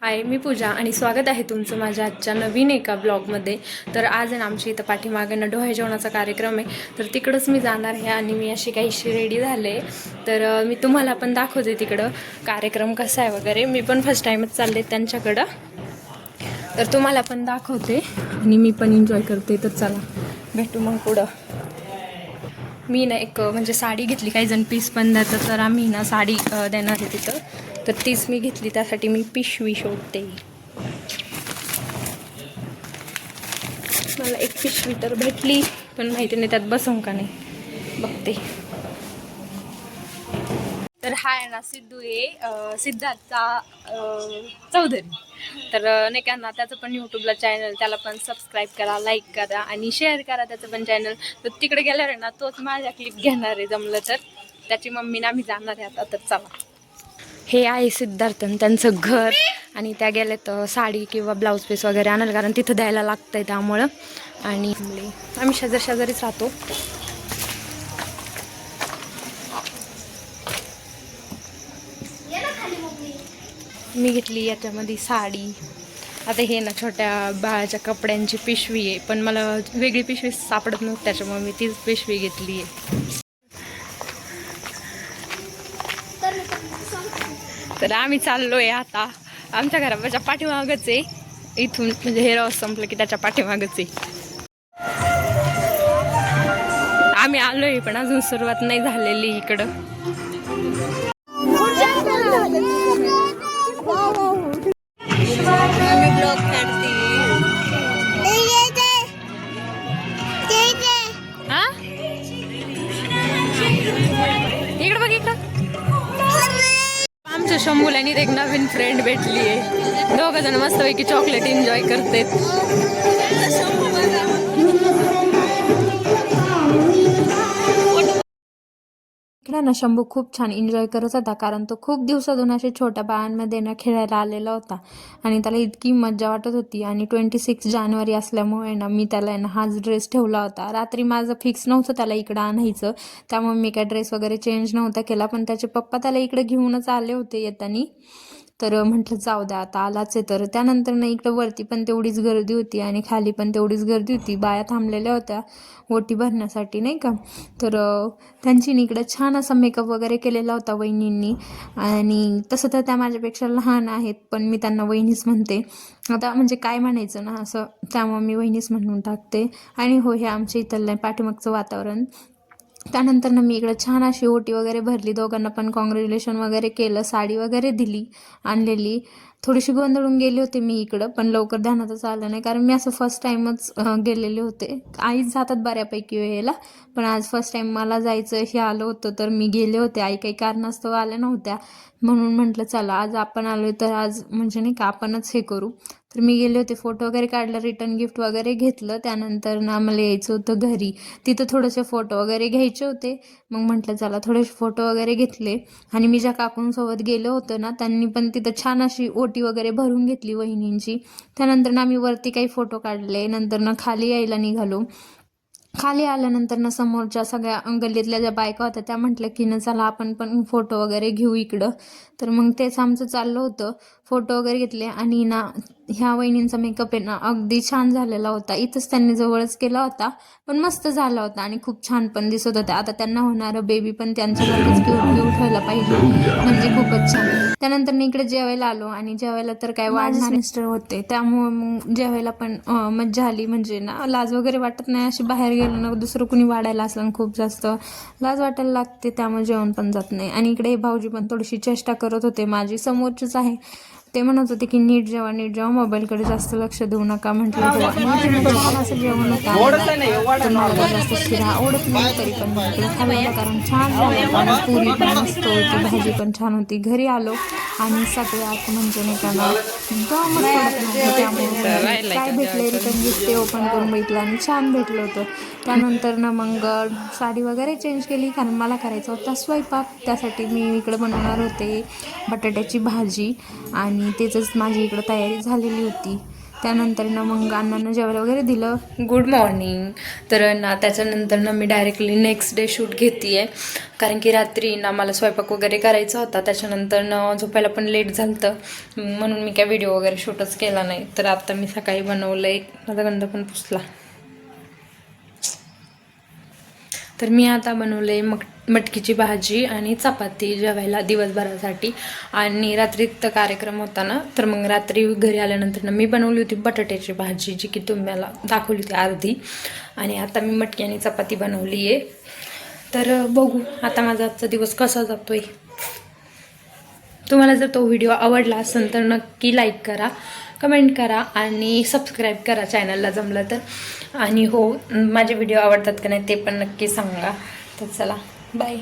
हाय, मी पूजा आणि स्वागत आहे तुमचं माझ्या आजच्या नवीन एका ब्लॉगमध्ये. तर आज आहे ना आमच्या इथं पाठीमागे ना डोहाळे जेवणाचा कार्यक्रम आहे, तर तिकडंच मी जाणार आहे आणि मी अशी काहीशी रेडी झाले. तर मी तुम्हाला पण दाखवते तिकडं कार्यक्रम कसा आहे वगैरे. मी पण फर्स्ट टाईमच चालले त्यांच्याकडं, तर तुम्हाला पण दाखवते आणि मी पण एन्जॉय करते. तर चला भेटू मग पुढं. मी ना एक म्हणजे साडी घेतली, काही जण पीस पण देतात, तर आम्ही ना साडी देणार आहे तिथं, तर तीच मी घेतली. त्यासाठी मी पिशवी शोधते. मला एक पिशवी तर भेटली, पण माहिती नाही त्यात बसवू का नाही, बघते. तर हा आहे ना सिद्धू आहे, सिद्धार्थचा चौधरी. तर नाही का ना, त्याचं पण यूट्यूबला चॅनल, त्याला पण सबस्क्राईब करा, लाईक करा आणि शेअर करा त्याचं पण चॅनल. तर तिकडे गेल्यावर आहे ना तोच माझ्या क्लिप घेणार आहे जमलं तर. त्याची मम्मीने आम्ही जाणार आहे आता. तर चला, हे आहे सिद्धार्थन त्यांचं घर आणि त्या गेले तर साडी किंवा ब्लाऊज पीस वगैरे आणायला, कारण तिथं द्यायला लागतंय त्यामुळं. आणि आम्ही शेजारीच राहतो. मी घेतली याच्यामध्ये साडी. आता हे ना छोट्या बाळाच्या कपड्यांची पिशवी आहे, पण मला वेगळी पिशवी सापडत नव्हती, त्याच्यामुळे मी तीच पिशवी घेतली आहे. तर आम्ही चाललोय आता. आमच्या घराच्या पाठीमागच आहे, इथून म्हणजे हे रस संपलं की त्याच्या पाठीमागच आहे. आम्ही आलोय पण अजून सुरुवात नाही झालेली इकडं. इकडं बघ, इकडं आमच्या शंभूला नीट एक नवीन फ्रेंड भेटली आहे. दोघं जण मस्तपैकी चॉकलेट एन्जॉय करतात. इकडे ना शंभू खूप छान एन्जॉय करत होता, कारण तो खूप दिवसातून असे छोट्या बाळांमध्ये ना खेळायला आलेला होता आणि त्याला इतकी मजा वाटत होती. आणि 26 जानेवारी असल्यामुळे ना मी त्याला ना हाच ड्रेस ठेवला होता. रात्री माझं फिक्स नव्हतं त्याला इकडं आणायचं, त्यामुळे मी काय ड्रेस वगैरे चेंज नव्हता केला, पण त्याचे पप्पा त्याला इकडे घेऊनच आले होते येतानी. तर म्हटलं जाऊ द्या, आता आलाच आहे. तर त्यानंतर ना इकडं वरती पण तेवढीच गर्दी होती आणि खाली पण तेवढीच गर्दी होती. बाया थांबलेल्या होत्या ओटी भरण्यासाठी, नाही का. तर त्यांची इकडं छान असा मेकअप वगैरे केलेला होता वहिनींनी. आणि तसं तर त्या माझ्यापेक्षा लहान आहेत, पण मी त्यांना वहिनीच म्हणते आता, म्हणजे काय म्हणायचं ना असं, त्यामुळे मी वहिनीच म्हणून टाकते. आणि हो, हे आमच्या इथलं पाठीमागचं वातावरण. त्यानंतर ना मी इकडं छान अशी ओटी वगैरे भरली, दोघांना पण कॉंग्रॅच्युलेशन वगैरे केलं, साडी वगैरे दिली आणलेली. थोडीशी गोंधळून गेले होते मी इकडं, पण लवकर ध्यानातच आलं नाही, कारण मी असं फर्स्ट टाईमच गेलेले होते. आईच जातात बऱ्यापैकी वेळेला, पण आज फर्स्ट टाईम मला जायचं हे आलं होतं, तर मी गेले होते. आई काही कारणास्तव आल्या नव्हत्या, म्हणून म्हटलं चला आज आपण आलो तर आज म्हणजे नाही का आपणच हे करू. तर मी गेले होते, फोटो वगैरे काढलं, रिटर्न गिफ्ट वगैरे घेतलं. त्यानंतर ना मला यायचं होतं घरी, तिथं थोडेसे फोटो वगैरे घ्यायचे होते. मग म्हटलं चला थोडेसे फोटो वगैरे घेतले. आणि मी ज्या काकूंसोबत गेलो होतं ना, त्यांनी पण तिथं छान अशी ओटी वगैरे भरून घेतली वहिनींची. त्यानंतर ना आम्ही वरती काही फोटो काढले, नंतर ना खाली यायला निघालो. खाली आल्यानंतर ना समोरच्या सगळ्या गल्लीतल्या ज्या बायका होत्या त्या म्हटलं की ना चला आपण पण फोटो वगैरे घेऊ इकडं. तर मग तेच आमचं चाललं होतं, फोटो वगैरे घेतले. आणि ना ह्या वहिनींचा मेकअप आहे ना अगदी छान झालेला होता. इथंच त्यांनी जवळच केला होता, पण मस्त झाला होता आणि खूप छान पण दिसत होत्या. आता त्यांना होणारं बेबी पण त्यांच्यासारखंच क्यूट व्हायला पाहिजे, म्हणजे खूपच छान. त्यानंतर मी इकडे जेवायला आलो, आणि जेवायला तर काय वाढणार मिस्टर होते, त्यामुळे मग जेवायला पण मज्जा आली. म्हणजे ना लाज वगैरे वाटत नाही, अशी बाहेर गेलो ना दुसरं कुणी वाढायला असलं खूप जास्त लाज वाटायला लागते, त्यामुळे जेवण पण जात नाही. आणि इकडे भाऊजी पण थोडीशी चेष्टा करत होते, माझी समोरचीच आहे. ते म्हणत होते की नीट जेव्हा मोबाईलकडे जास्त लक्ष देऊ नका. म्हटलं हो, छान असं जेवण होतं. तर मला काय जास्त शिरा आवडत नाही, तरी पण मी इकडे खाल्लं कारण छान झालं. पुरी पण मस्त होती, भाजी पण छान होती. घरी आलो आणि सगळ्यात म्हणजे नाही का ना काय भेटले रिटर्न गिफ्ट ते ओपन करून बघितलं आणि छान भेटलं होतं. त्यानंतर ना मग साडी वगैरे चेंज केली, कारण मला करायचा होता स्वयंपाक. त्यासाठी मी इकडे बनवणार होते बटाट्याची भाजी, आणि त्याचंच माझी इकडं तयारी झालेली होती. त्यानंतर ना मग अण्णांना जेवायला वगैरे दिलं. Good morning. तर ना त्याच्यानंतर ना मी डायरेक्टली नेक्स्ट डे शूट घेते आहे, कारण की रात्री ना मला स्वयंपाक वगैरे करायचा होता. त्याच्यानंतर ना झोपायला पण लेट झालं होतं, म्हणून मी काय व्हिडिओ वगैरे शूटच केला नाही. तर आता मी सकाळी बनवलं आहे, माझा गंध पण पुसला. तर मी आता बनवलं आहे मटकीची भाजी आणि चपाती जेवायला दिवसभरासाठी. आणि रात्री तर कार्यक्रम होता ना, तर मग रात्री घरी आल्यानंतर ना मी बनवली होती बटाट्याची भाजी, जी की तुम्हाला दाखवली होती अर्धी. आणि आता मी मटकी आणि चपाती बनवली आहे. तर बघू आता माझा आजचा दिवस कसा जातोय. तुम्हाला जर तो व्हिडिओ आवडला असेल तर नक्की लाईक करा, कमेंट करा आणि सबस्क्राईब करा चॅनलला जमलं तर. आणि हो, माझे व्हिडिओ आवडतात का नाही ते पण नक्की सांगा. तर चला, बाय.